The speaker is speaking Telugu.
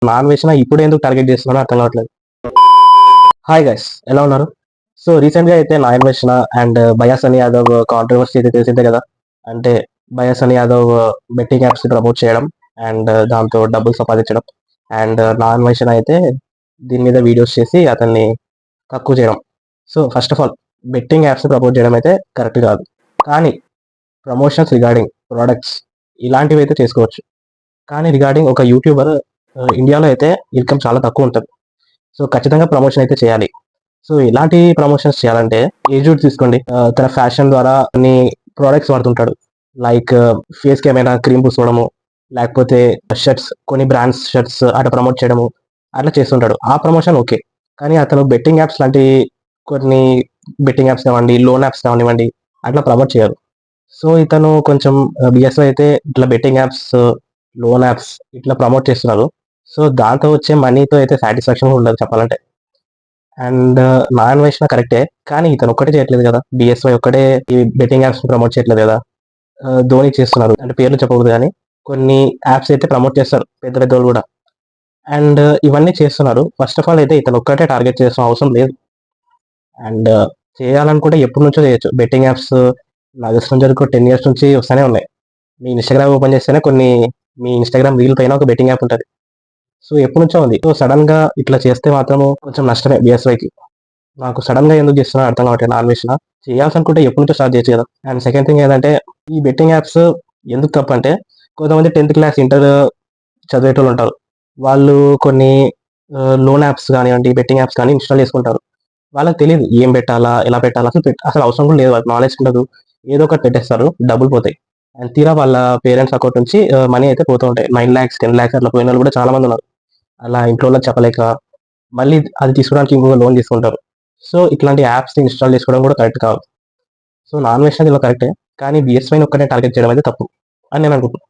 నాన్ వేసిన ఇప్పుడు ఎందుకు టార్గెట్ చేస్తున్నాడో అర్థం కావట్లేదు. హాయ్ గైస్, ఎలా ఉన్నారు? సో రీసెంట్గా అయితే నాయన్ వేసిన అండ్ బయాస్ అని యాదవ్ కాంట్రవర్సీ అయితే తెలిసిందే కదా. అంటే బయాస్ అని యాదవ్ బెట్టింగ్ యాప్స్ ప్రమోట్ చేయడం అండ్ దాంతో డబ్బులు సంపాదించడం, అండ్ నాన్ వేసిన అయితే దీని మీద వీడియోస్ చేసి అతన్ని తక్కువ చేయడం. So first of all, betting apps promote చేయడం అయితే కరెక్ట్ కాదు. కానీ ప్రమోషన్స్ రిగార్డింగ్ ప్రొడక్ట్స్ ఇలాంటివి అయితే చేసుకోవచ్చు. కానీ రిగార్డింగ్ ఒక యూట్యూబర్ ఇండియాలో అయితే ఇన్కమ్ చాలా తక్కువ ఉంటుంది. సో ఖచ్చితంగా ప్రమోషన్ అయితే చేయాలి. సో ఎలాంటి ప్రమోషన్స్ చేయాలంటే, ఏజుడ్ తీసుకోండి. తన ఫ్యాషన్ ద్వారా కొన్ని ప్రోడక్ట్స్ వాడుతుంటాడు. లైక్ ఫేస్కి ఏమైనా క్రీమ్ పూసుకోవడము, లేకపోతే షర్ట్స్, కొన్ని బ్రాండ్స్ షర్ట్స్ అట్లా ప్రమోట్ చేయడము, అట్లా చేస్తుంటాడు. ఆ ప్రమోషన్ ఓకే. కానీ అతను బెట్టింగ్ యాప్స్ లాంటి కొన్ని బెట్టింగ్ యాప్స్ కానివ్వండి, లోన్ యాప్స్ కానివ్వండి, అట్లా ప్రమోట్ చేయరు. సో ఇతను కొంచెం బిఎస్‌వై అయితే ఇట్లా బెట్టింగ్ యాప్స్, లోన్ యాప్స్ ఇట్లా ప్రమోట్ చేస్తున్నారు. సో దాంతో వచ్చే మనీతో అయితే సాటిస్ఫాక్షన్ ఉండదు చెప్పాలంటే. అండ్ నా అన్వేషణ కరెక్టే. కానీ ఇతను ఒక్కటే చేయట్లేదు కదా. బిఎస్‌వై ఒక్కడే ఈ బెట్టింగ్ యాప్స్‌ని ప్రమోట్ చేయట్లేదు కదా. ధోని చేస్తున్నారు. అంటే పేర్లు చెప్పకూడదు గానీ, కొన్ని యాప్స్ అయితే ప్రమోట్ చేస్తారు పెద్ద పెద్దోళ్ళు గూడా. అండ్ ఇవన్నీ చేస్తున్నారు. ఫస్ట్ ఆఫ్ ఆల్ అయితే ఇతను ఒక్కటే టార్గెట్ చేయాల్సిన అవసరం లేదు. అండ్ చేయాలనుకుంటే ఎప్పటినుంచో చేయొచ్చు. బెట్టింగ్ యాప్స్ నాకు తెలిసినంత వరకు 10 ఇయర్స్ నుంచి వస్తూనే ఉన్నాయి. మీ ఇన్‌స్టాగ్రామ్ ఓపెన్ చేస్తేనే మీ ఇన్‌స్టాగ్రామ్ రీల్ పైన ఒక బెట్టింగ్ యాప్ ఉంటది. సో ఎప్పటినుంచో ఉంది. సో సడెన్‌గా ఇట్లా చేస్తే మాత్రము కొంచెం నష్టమే బీఎస్‌వైకి. నాకు సడెన్‌గా ఎందుకు చేస్తున్నారో అర్థం కావట్లేదు అన్వేషణ. చేయాల్సనుకుంటే ఎప్పటినుంచో స్టార్ట్ చేయొచ్చు కదా. అండ్ సెకండ్ థింగ్ ఏందంటే, ఈ బెట్టింగ్ యాప్స్ ఎందుకు తప్పంటే, కొంతమంది 10థ్ క్లాస్, ఇంటర్ చదివేటోళ్ళుంటారు. వాళ్ళు కొన్ని లోన్ యాప్స్ గానివ్వండి, బెట్టింగ్ యాప్స్ కానీ ఇన్‌స్టాల్ చేసుకుంటారు. వాళ్ళకి తెలీదు ఏం పెట్టాలా? ఎలా పెట్టాలా? అసలు అవసరం కూడా లేదు. వాళ్ళకి నాలెడ్జ్ ఉండదు. ఏదో ఒకటి పెట్టేస్తారు. డబ్బులు పోతాయి. అండ్ తీరా వాళ్ళ పేరెంట్స్ అకౌంట్ నుంచి మనీ అయితే పోతూ ఉంటాయి. 9,00,000, 10,00,000 అట్లా పోయినోళ్ళు కూడా చాలా మందున్నారు. అలా ఇంట్లో వాళ్ళకి చెప్పలేక మళ్ళీ అది తీసుకోవడానికి ఇంకొక లోన్ తీసుకుంటారు. సో ఇట్లాంటి యాప్స్ ఇన్‌స్టాల్ చేసుకోవడం కూడా కరెక్ట్ కాదు. సో నా అన్వేషణ దీనిలో కరెక్టే. కానీ బీఎస్‌వైని ఒక్కటే టార్గెట్ చేయడం అయితే తప్పు అని నేను అనుకుంటున్నాను.